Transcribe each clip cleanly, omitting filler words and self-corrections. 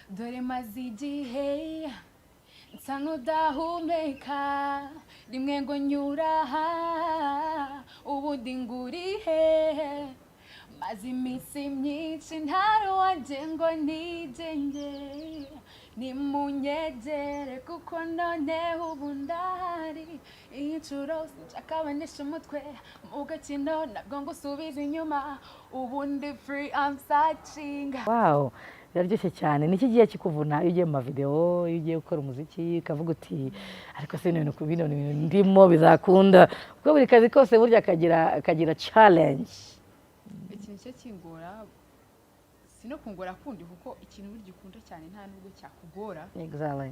dore maze igihe nsa nk'udahumeka rimwe ngo nyuraha ubundi ngurihe maze iminsi myinshi ntari wanjye ngo nigenge nimunyegere kuko noneho ubu ndahari inshuro sinshaka abanesha umutwe mu gakino nabwo ngo usubize inyuma ubundi free I'm searching. Wow, biraryoshye cyane. Niki gihe kikuvuna iyo ugiye mu video, iyo ugiye gukora umuziki ukavuga uti ariko se ibintu kubino ndimo bizakunda kuko buri kazi kose burya kagira challenge. Ikintu cyo kingora sino kungora kundi kuko ikintu burya ukunda cyane nta nubwo cyakugora. Exactly.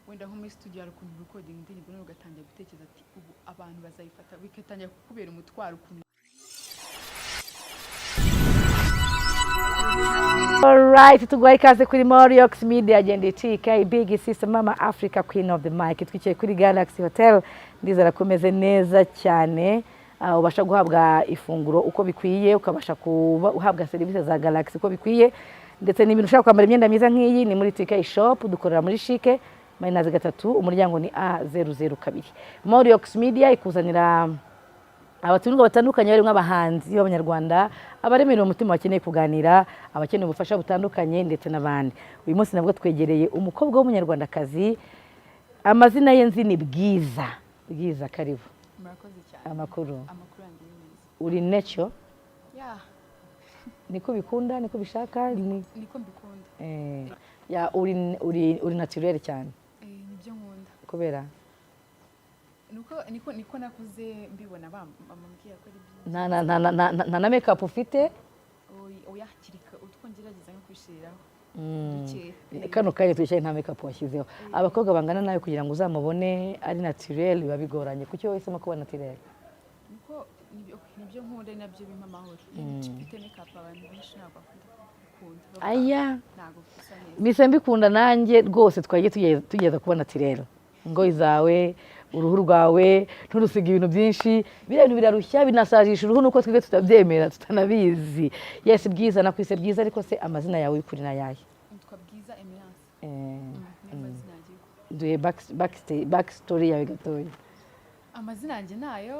Wenda nko muri studio ari ukuntu recording indirimbo none ugatangira gutekereza ati ubu abantu bazayifata bikatangira kukubera umutwaro ukuntu. Alright, tuguhaye ikaze kuri Moriox Media agenda TK Big Sister Mama Africa Queen of the Mic. Twicaye kuri Galaxy Hotel, ndizera komeze neza cyane. Ubasha guhabwa ifunguro uko bikwiye, ukabasha uhabwa serivisi za Galaxy uko bikwiye, ndetse n'ibintu ushaka kwambara imyenda myiza nk'iyi ni muri TK Shop, dukorera muri Chic Mayinazi 3, umuryango ni A002. Moriox Media ikuzanira abatumirwa batandukanye barimo abahanzi b'Abanyarwanda, abaremera umutima bakeneye kuganira, abakeneye ubufasha butandukanye ndetse n'abandi. Uyu munsi nabwo twegereye umukobwa w'umunyarwandakazi, amazina ye nzi ni Bwiza. Bwiza, karibu. Murakoze cyane. Amakuru. Amakuru yanjye neza. Uri nature? Yeah. Niko bikunda, niko bishaka? Niko mbikunda. Ya uri naturel cyane. Nibyo nkunda. Kubera niko nakuze mbibona bambwira ko ari byiza. Na makeup ufite? Oya kirika utwongerageza nko kwishiriraho. Kano kanya twishaye nta makeup washyizeho. Abakobwa bangana nayo kugira ngo uzamubone ari naturel biba bigoranye. Kuki wowe isema kuba naturel? Niko nibyo nkunda nabyo bimpa amahoro. Mfite makeup abantu benshi ntabwo bakunda. Aya. Ntabwo bisa neza. Mise mbikunda nanjye rwose twagiye tugeza kuba naturel. Ngo izawe uruhu rwawe nturusiga ibintu byinshi bintu birarushya binasajisha uruhu nuko twige tutabyemera tutanabizi. Yes, Bwiza nakwise Bwiza, ariko se amazina yawe y'ukuri na yahe? Nitwa Bwiza Emerance. Amazina yanjye. Duhe backstory yawe gatoya. Amazina yanjye nayo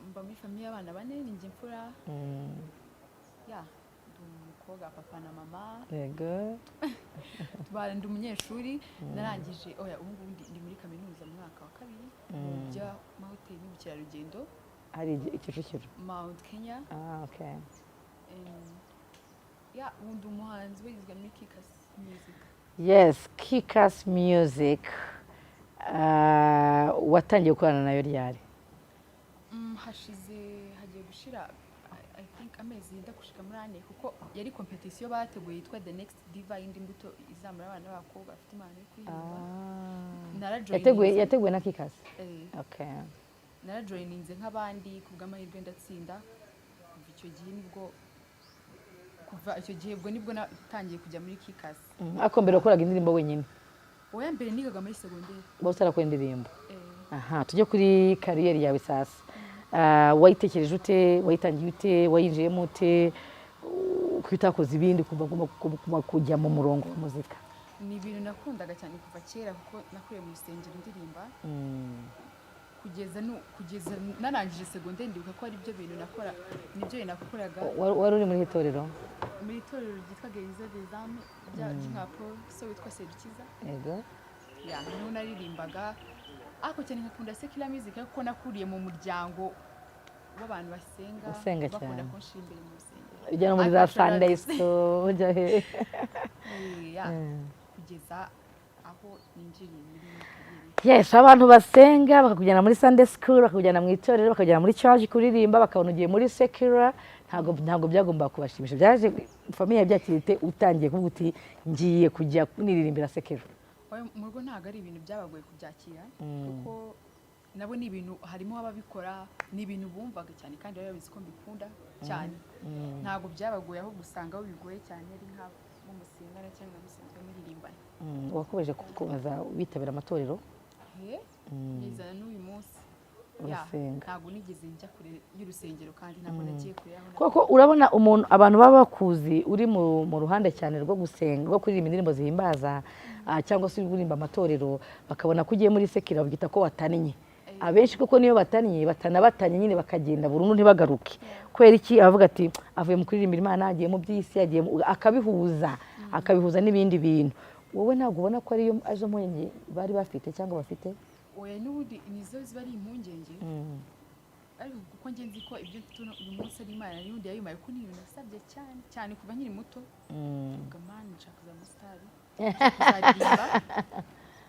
mba muri famille y'abana 4 ninjye mfura. Ya umukobwa papa na mama. Yego. Ndi umunyeshuri narangije ubu ndi muri kaminuza mu mwaka wa 2 bya mahoteli n'ubukerarugendo. Hari Kicukiro. Mount Kenya. Okay. Ya undi umuhanzi wigizwe muri Kikas Music. Yes, Kikas Music. Watangiye gukorana nayo ryari? Hagiye gushira I think amezi ndakushika muri 4 kuko yari competition bateguye yitwa The Next Diva indi mbuto izamura abana b'abakobwa bafite impano yo kuririmba. Yateguye na Kikas. Okay. Narajoyininze nk'abandi kubw'amahirwe ndatsinda. Kuva icyo gihe nibwo natangiye kujya muri Kikas. Ako mbere wakoraga indirimbo wenyine? Oya, mbere nigaga muri secondaire. Bose arakora indirimbo. Aha, tujye kuri kariyeri yawe sasa. Wayitekereje ute, wayitangiye ute, wayinjiyemo ute, kwitakoza ibindi kuva kujya mu murongo wa muzika? Ni ibintu nakundaga cyane kuva kera kuko nakuriye mu rusengero ndirimba. Kugeza narangije secondaire ndibuka ko ari byo bintu nakora, nibyo nakoraga. Wari uri muri itorero? Muri itorero ryitwa Geriza des Âmes rya Nkapo so witwa Serukiza. Yego. Ya niho naririmbaga. Ako cyane nkakunda secular music kuko nakuriye mu muryango w'abantu basenga bakunda kunshimbira mu rusengero. Ujya muri za Sunday school ujya he? Kugeza aho ninjiriye muri. Yes, abantu basenga bakakujyana muri Sunday school, bakakujyana mu itorero, bakajyana muri church kuririmba, bakabona ugiye muri secular, ntabwo byagomba kubashimisha. Byaje famille yabyakirite utangiye kuvuga uti ngiye kujya kuniririmbira secular. Mu rugo ntabwo ari ibintu byabagoye kubyakira kuko nabo ni ibintu harimo ababikora, ni ibintu bumvaga cyane kandi bari babizi ko mbikunda cyane. Ntabwo byabagoye aho gusanga bigoye cyane ari nka mu musengana cyangwa musenze muririmbana. Wakomeje kubaza witabira amatorero? Nizana n'uyu munsi. urasenga ntabwo nigeze njya kure y'urusengero kandi ntabwo nagiye kure yaho koko urabona umuntu abantu baba bakuzi uri mu ruhande cyane rwo gusenga rwo kuririmba indirimbo zihimbaza cyangwa se uririmba amatorero bakabona ko ugiye muri sekira babyita ko watannye abenshi kuko niyo batannye batanye nyine bakagenda burundu ntibagaruke kubera iki avuga ati avuye mu kuririmbira Imana agiye mu by'isi agiye akabihuza n'ibindi bintu wowe ntabwo ubona ko ariyo azo mpungenge bari bafite cyangwa bafite oya n'ubundi nizo ziba ari impungenge ariko kuko njye nzi ko ibyo mfite uyu munsi ari Imana n'ubundi yabimaye ko n'ibintu nasabye cyane cyane kuva nkiri muto mvuga mani nshaka kuza umusitari kuzaririmba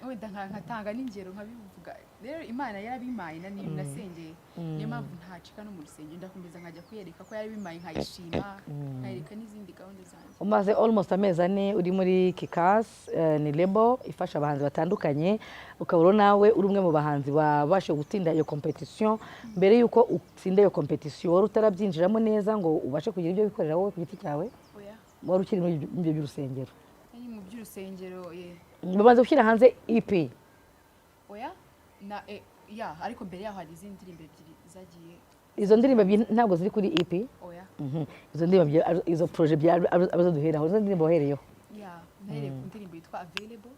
wenda nkatanga n'ingero nkabivuga rero Imana yarabimaye na n'ibintu nasengeye niyo mpamvu ntacika no mu rusengero ndakomeza nkajya kuyereka ko yarabimaye nkayishima nkayereka n'izindi gahunda zanjye umaze almost amezi 4 uri muri Kikas ni label ifasha abahanzi batandukanye ukabura nawe uri umwe mu bahanzi babashe gutsinda iyo competition mbere yuko utsinda iyo competition wari utarabyinjiramo neza ngo ubashe kugira ibyo bikorera wowe ku giti cyawe wari ukiri muri ibyo by'urusengero mu by'urusengero bamaze gushyira hanze EP oya ariko mbere yaho hari izindi ndirimbo ebyiri zagiye izo ndirimbo ntabwo ziri kuri EP oya izo ndirimbo izo projet abazo duheraho izo ndirimbo wahereyeho nahereye ku ndirimbo yitwa Available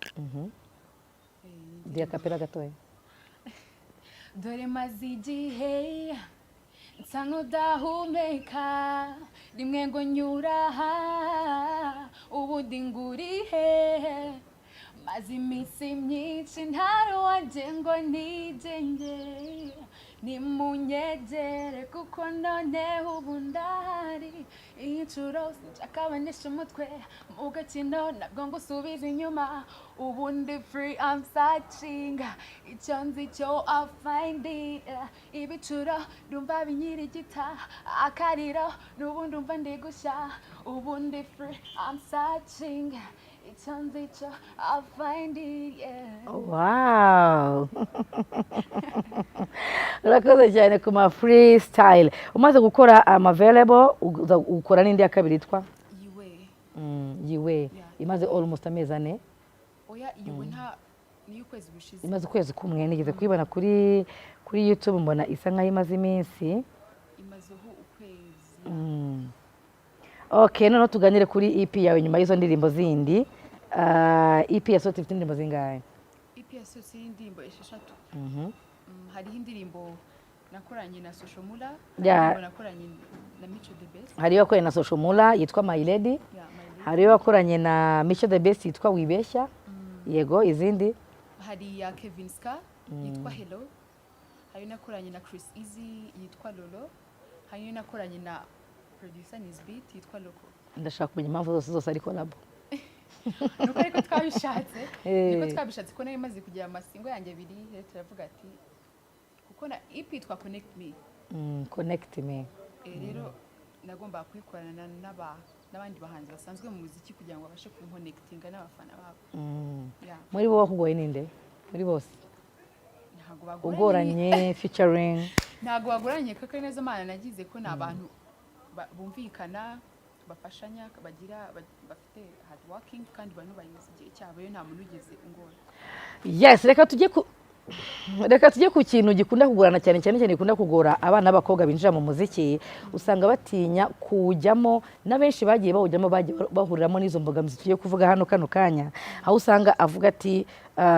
dia kapera gatoya dore maze igihe nsa nk'udahumeka rimwe ngo nyuraha ubundi ngurihe maze iminsi myinshi ntari wanjye ngo nigenge nimunyegere kuko noneho ubu ndahari inshuro sinshakabanisha umutwe mu gakino nabwo ngo usubize inyuma ubundi free I'm searching icyo nzi cyo I'll find it ibicuro ndumva binyirigita akariro n'ubundi umva ndi gushya ubundi free I'm searching icyo nzi cyo I'll find it wow urakoze cyane ku ma freestyle umaze gukora available ukora n'indi ya kabiri yitwa yiwe imaze almost amezi 4 oya yiwe nta niyo kwezi gushize imaze ukwezi kumwe nigeze kuyibona kuri YouTube mbona isa nkaho imaze iminsi imazeho ukwezi okay none tuganire kuri EP yawe nyuma y'izo ndirimbo zindi EP yasohotse ifite indirimbo zingahe EP yasohotse indirimbo 6 hariho indirimbo nakoranye na Social Mula nakoranye na Micho the Best hariyo wakoranye na Social Mula yitwa My Lady hariyo wakoranye na Micho the Best yitwa Wibeshya yego izindi hari ya Kevin Ska yitwa Hello hariyo nakoranye na Chris Easy yitwa Lolo hariyo nakoranye na producer Nisbeat yitwa Loko ndashaka kumenya impamvu zose ari collab nuko ariko twabishatse ko nayo imaze kugira amasingo yanjye abiri rero turavuga ati kuko na EP twa Connect Me rero nagomba kwikorana n'abandi bahanzi basanzwe mu muziki kugira ngo babashe kunconnectinga n'abafana babo muri bo wakugoye ninde muri bose ntago ugoranye featuring ntago bagoranye kaka neza Imana nagize ko nabantu bumvikana bafashanya bafite hard working kandi bantu bayizi igihe cyabo yo nta muntu ugeze ungora yes reka tujye ku kintu gikunda kugorana cyane gikunda kugora abana b'abakobwa binjira mu muziki usanga batinya kujyamo na benshi bagiye bawujyamo bahuriramo n'izo mbogamizi tugiye kuvuga hano kano kanya aho usanga avuga ati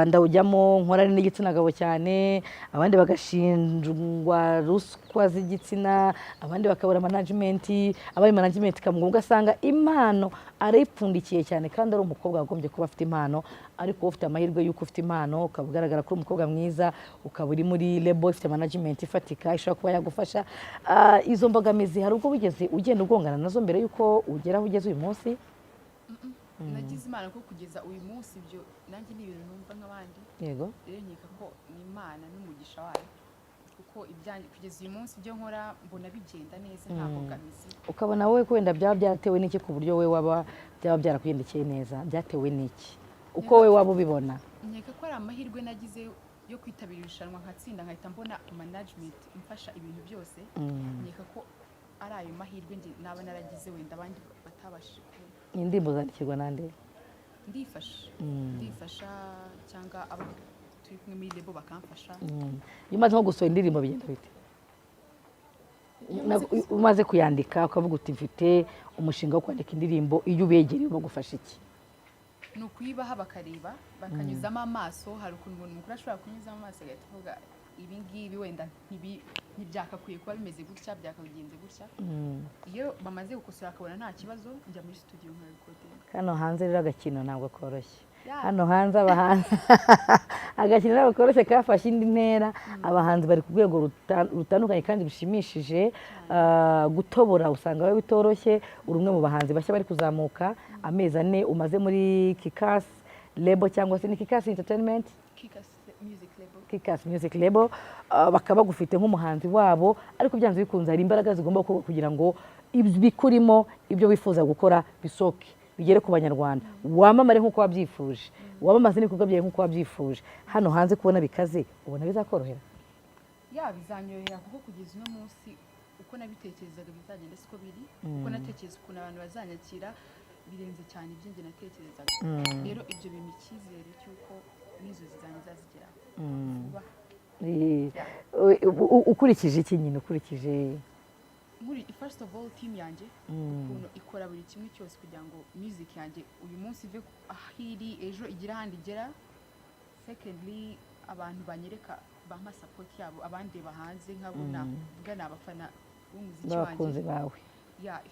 ndawujyamo nkorane n'igitsina gabo cyane abandi bagashinjwa ruswa z'igitsina abandi bakabura management abari management kamugonga ugasanga impano arayipfundikiye cyane kandi ari umukobwa wagombye kuba afite impano ariko ufite amahirwe y'uko ufite impano ukabugaragara ko umukobwa mwiza ukaba uri muri label ifite management ifatika ishobora kuba yagufasha izo mbogamizi hari ubwo bigeze ugenda ugongana nazo mbere y'uko ugera aho ugeze uyu munsi nagize imana ko kugeza uyu munsi ibyo nanjye ni ibintu numva nk'abandi yego rero nkeka ko ni Imana n'umugisha wayo kuko ibyanjye kugeza uyu munsi ibyo nkora mbona bigenda neza nta mbogamizi ukabona wowe ko wenda byaba byatewe n'iki ku buryo we byaba byarakugendekeye neza byatewe n'iki uko we waba ubibona nkeka ko ari amahirwe nagize yo kwitabira irushanwa nkatsinda nkahita mbona management imfasha ibintu byose nkeka ko ari ayo mahirwe naba naragize wenda abandi batabashije indirimbo zandikirwa nande ndifasha cyangwa abo turi kumwe muri lebo bakamfasha. iyo umaze nko gusohora indirimbo bigenda bite? Umaze kuyandika ukavuga uti mfite umushinga wo kwandika indirimbo, iyo ubegereye bagufasha iki? Ni ukuyibaha bakareba bakanyuzamo amaso. Hari ukuntu umuntu mukuru ashobora kunyuzamo amaso agahita avuga ibi ngibi wenda ntibyakakwiye kuba bimeze gutya, byakabigenze gutya. Iyo bamaze gukosora akabona nta kibazo, njya muri studio nka recording. Hano hanze rero agakino ntabwo koroshye. Hano hanze abahanzi agakino ntabwo koroshye, kafashe indi ntera. Abahanzi bari ku rwego rutandukanye kandi rushimishije. Gutobora usanga biba bitoroshye. Uri umwe mu bahanzi bashya bari kuzamuka. Amezi 4 umaze muri Kikas Label cyangwa se ni Kikas Entertainment, Kikas Music Label. Bakaba bagufite nk'umuhanzi wabo, ariko byanze bikunze hari imbaraga zigomba gukorwa kugira ngo bikurimo ibyo wifuza gukora bisoke bigere ku Banyarwanda, wamamare nk'uko wabyifuje, wamamaze n'ibikorwa byawe nk'uko wabyifuje. Hano hanze kubona bikaze, ubona bizakorohera? Bizanyorohera kuko kugeza uno munsi uko nabitekerezaga bizagenda siko biri. Uko natekereza ukuntu abantu bazanyakira birenze cyane ibyo njye natekerezaga. Rero ibyo bintu icyizere cy'uko n'izo zizajya zigeraho vuba. Ukurikije iki nyine? Ukurikije first of all team yanjye ukuntu ikora buri kimwe cyose kugira ngo music yanjye uyu munsi ive ahiri ejo igira ahandi igera. Secondly, abantu banyereka bampa support yabo, abandi bahanze nkabona vuga n'abafana b'umuziki wanjye n'abakunzi bawe.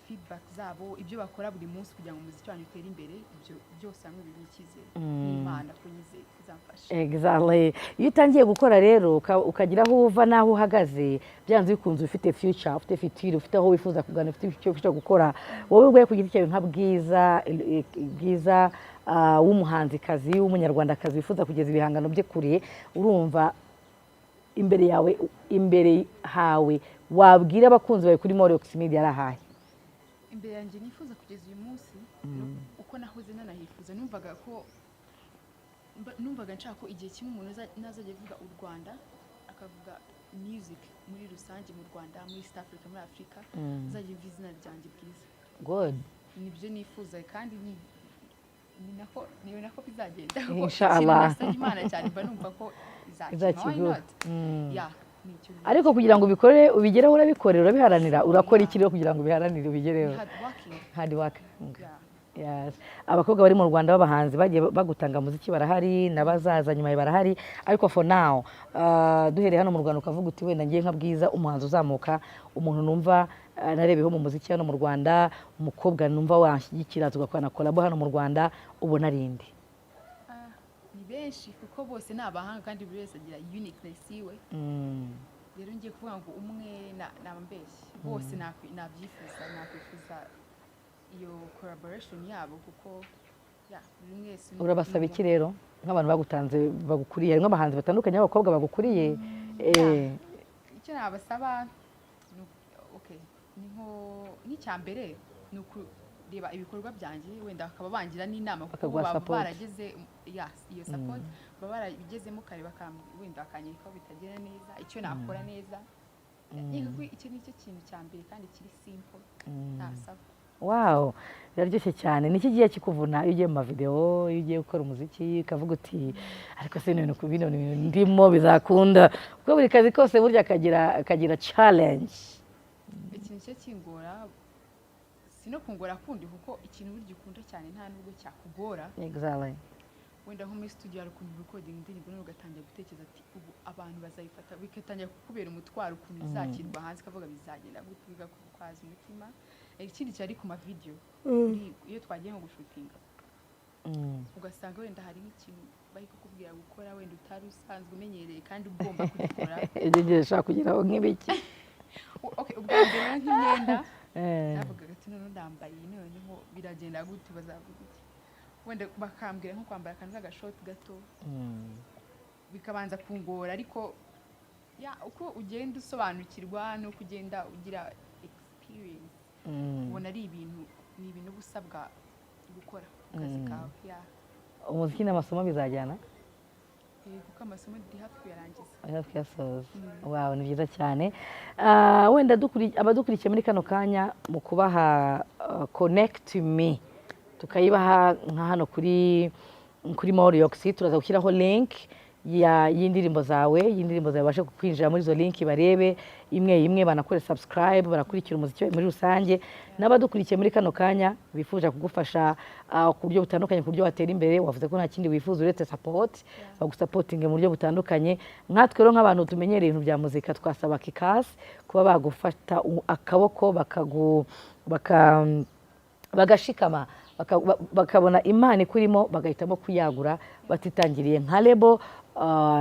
Feedback zabo, ibyo bakora buri munsi kugira ngo umuziki wanjye utere imbere, ibyo byose hamwe biri icyizere n'Imana ko nyizeye kuzamfasha. Exactly. Iyo utangiye gukora rero ukagira aho uva n'aho uhagaze, byanze bikunze ufite future, ufite future, ufite aho wifuza kugana, ufite icyo wifuza gukora. Wowe ubwawe kugira icyo nka Bwiza w'umuhanzikazi w'umunyarwandakazi wifuza kugeza ibihangano bye kure, urumva imbere hawe wabwira abakunzi bawe kuri Morox Media arahaye? Imbere yanjye nifuza kugeza uyu munsi uko nahoze nanahifuza, numvaga nshaka ko igihe kimwe umuntu nazajya avuga u Rwanda akavuga music muri rusange mu Rwanda, muri East Africa, muri Africa, azajya yumva izina ryanjye Bwiza. Good. Nibyo nifuza kandi ni nako bizagenda. Inshallah. Imana cyane mba numva ko izakigura. Ariko kugira ngo ubikore ubigereho urabikorera, urabiharanira, urakora iki rero kugira ngo ubiharanire ubigereho? Hard working. Yes. Abakobwa bari mu Rwanda b'abahanzi bagiye bagutanga muziki barahari, nabazaza nyuma barahari, ariko for now duhereye hano mu Rwanda ukavuga uti wenda ngiye nka Bwiza umuhanzi uzamuka, umuntu numva narebeho mu muziki hano mu Rwanda, umukobwa numva wanshyigikira tugakora collabo hano mu Rwanda, ubona arinde? Ni benshi kuko bose ni abahanga kandi buri wese agira uniqueness iwe. Rero ngiye kuvuga ngo umwe nabambeshye, bose nakwifuza iyo collaboration yabo kuko buri wese. Urabasaba iki rero nk'abantu bagutanze bagukuriye, harimo abahanzi batandukanye b'abakobwa bagukuriye? Icyo nabasaba n'icyambere ni ukureba ibikorwa byanjye, wenda bakaba bangira n'inama kuko baba barageze iyo support, baba barabigezemo kare wenda bakanyereka ko bitagera neza, icyo nakora neza. Icyo ni cyo kintu cya mbere kandi kiri simple ntasaba. Wow, biraryoshye cyane. Niki giye kikuvuna iyo ugiye mu mavideo, iyo ugiye gukora umuziki ukavuga uti ariko se ibintu kubino ndimo bizakunda, kuko buri kazi kose burya kagira challenge. Ikintu cyo kingora sino kungora kundi kuko ikintu burya ukunda cyane nta nubwo cyakugora. Exactly. Wenda nko muri studio ari ukuntu recording indirimbo no ugatangira gutekereza ati ubu abantu bazayifata, bikatangira kukubera umutwaro ukuntu bizakirwa hanze, kavuga bizagenda gutwiga kwaza umutima. Ikindi cyari ku ma video iyo twagiye nko gushutinga ugasanga wenda hari ikintu bari kukubwira gukora wenda utari usanzwe umenyereye kandi ugomba kugikora. Ejo nshaka kugiraho nk'ibiki? Ubwo mbere nk'imyenda navuga ati none ndambaye noneho biragenda gute, bazavuga iki? Wenda bakambwira nko kwambara akantu k'agashoti gato bikabanza kungora, ariko uko ugenda usobanukirwa no kugenda ugira experience ubona ari ibintu busabwa gukora akazi kawe. Umuziki n'amasomo bizajyana? Kuko amasomo ndi hafi kuyarangiza. Hafi yasoza. Wow, ni byiza cyane. Wenda abadukurikiye muri kano kanya mu kubaha connect me tukayibaha nka hano kuri Morox, turaza gushyiraho link y'indirimbo zawe babashe kwinjira muri izo link barebe imwe banakore subscribe barakurikira umuziki muri rusange n'abadukurikiye muri kano kanya bifuje kugufasha ku buryo butandukanye ku buryo watera imbere wavuze ko nta kindi wifuza uretse support bagusapotinge mu buryo butandukanye nkatwe rero nk'abantu tumenyereye ibintu bya muzika twasaba kikasi kuba bagufata akaboko bagashikama bakabona imana ikurimo bagahitamo kuyagura batitangiriye nka lebo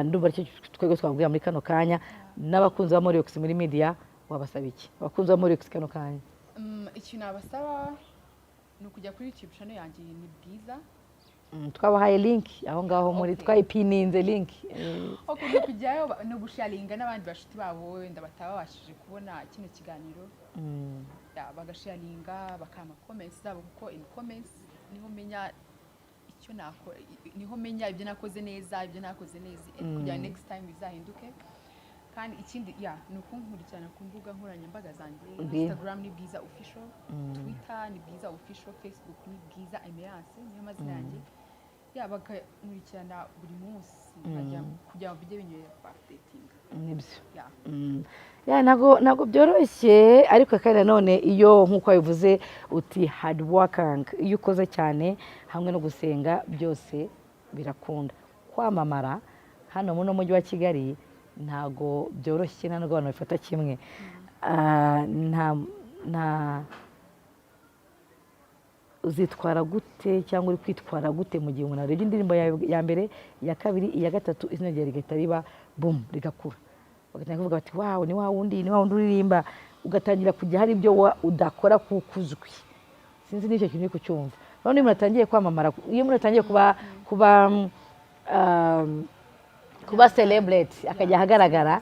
ndumva aricyo twebwe twabwira muri kano kanya n'abakunzi ba Moriox muri media wabasaba iki abakunzi ba Moriox kano kanya ikintu nabasaba ni ukujya kuri YouTube channel yanjye ni Bwiza twabahaye link aho ngaho muri twayipininze link okay kujyayo no gusharinga n'abandi bashiti babo wenda batabashije kubona kino kiganiro bagasharinga bakama comments zabo kuko in comments niho menya icyo nakora niho menya ibyo nakoze neza kugira next time bizahinduke kandi ikindi ni ukunkurikirana ku mbuga nkoranyambaga zanjye Instagram ni Bwiza official Twitter ni Bwiza official Facebook ni Bwiza Emerance niyo mazina yanjye bakankurikirana buri munsi kugira ngo bijye binyerera updating nibyo ntabwo byoroshye ariko kandi nanone iyo nk'uko bivuze uti hard working iyo ukoze cyane hamwe no gusenga byose birakunda kwamamara hano mu mujyi wa Kigali ntago byoroshye nta n'abantu bifata kimwe uzitwara gute cyangwa uri kwitwara gute mu gihe umuntu arebye indirimbo ya mbere iya kabiri iya gatatu izina ryawe rigahita riba boom rigakura bagatangira kuvuga bati wow ni wa wundi uririmba ugatangira kujya hari ibyo udakora kukuzwi sinzi n'icyo kintu uri kucyumva none iyo umuntu atangiye kwamamara iyo umuntu atangiye kuba celebrate akajya ahagaragara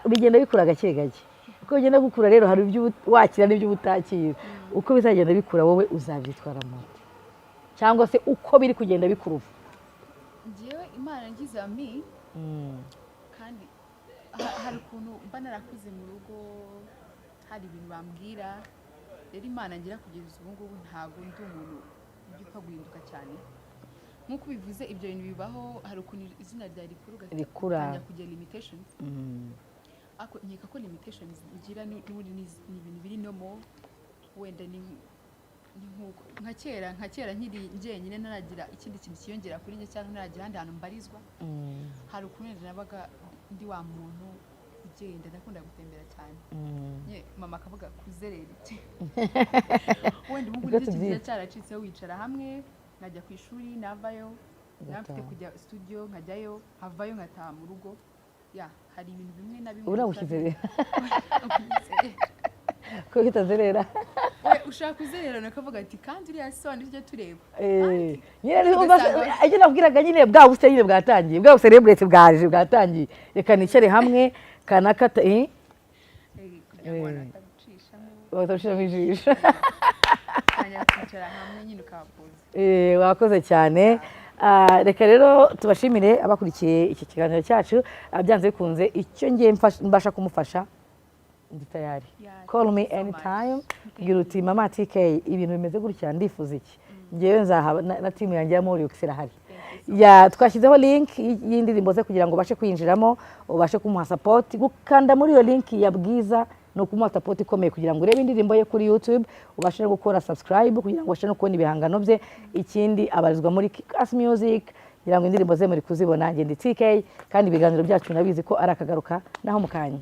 bigenda bikura gake gake uko bigenda gukura rero hari ibyo wakira n'ibyo utakira uko bizagenda bikura wowe uzabyitwaramo cyangwa se uko biri kugenda bikura njyewe imana ngize ami kandi hari ukuntu mba narakuze mu rugo hari ibintu bambwira rero imana ngira kugeza ubu ngubu ntabwo ndi umuntu ugipfa guhinduka cyane nk'uko bivuze ibyo bintu bibaho hari ukuntu izina rya rikura kugira limitations ako nkeka ko limitations ngira n'ubundi ni ibintu biri nomo wenda ni nk'uko nka kera nkiri njyenyine naragira ikindi kintu kiyongera kuri njye cyangwa naragira ahandi hantu mbarizwa hari ukuntu nabaga ndi wa muntu ugenda ndakunda gutembera cyane mama akavuga kuzerera wenda ubu ngubu ikintu cyaracitseho wicara hamwe nkajya ku ishuri navayo nafite kujya studio nkajyayo havayo nkataha mu rugo hari ibintu bimwe na bimwe urabushyize ko kitazerera ushaka kuzerera nakavuga ati kandi uriya sone tujye tureba nyine nabwiraga nyine bwa buse nyine bwatangiye bwa celebrate bwaje bwatangiye reka nicare hamwe kanakata bagarucishamo ijisho kwicara hamwe nyine ukabakuza wakoze cyane reka rero tubashimire abakurikiye iki kiganiro cyacu byanze bikunze icyo ngiye mbasha kumufasha ndi tayari call me anytime gira uti mama TK ibintu bimeze gutya ndifuza iki ngewe nzahaba na team yanjye ya Moriox irahari twashyizeho link y'indirimbo ze kugira ngo ubashe kwinjiramo ubashe kumuha support gukanda muri iyo link ya Bwiza no kumuha support ikomeye kugira ngo urebe indirimbo ye kuri YouTube ubashe no gukora subscribe kugira ngo ubashe no kubona ibihangano bye ikindi abarizwa muri Kikas Music kugira ngo indirimbo ze muri kuzibona ngende TK kandi ibiganiro byacu nabizi ko ari akagaruka naho mukanya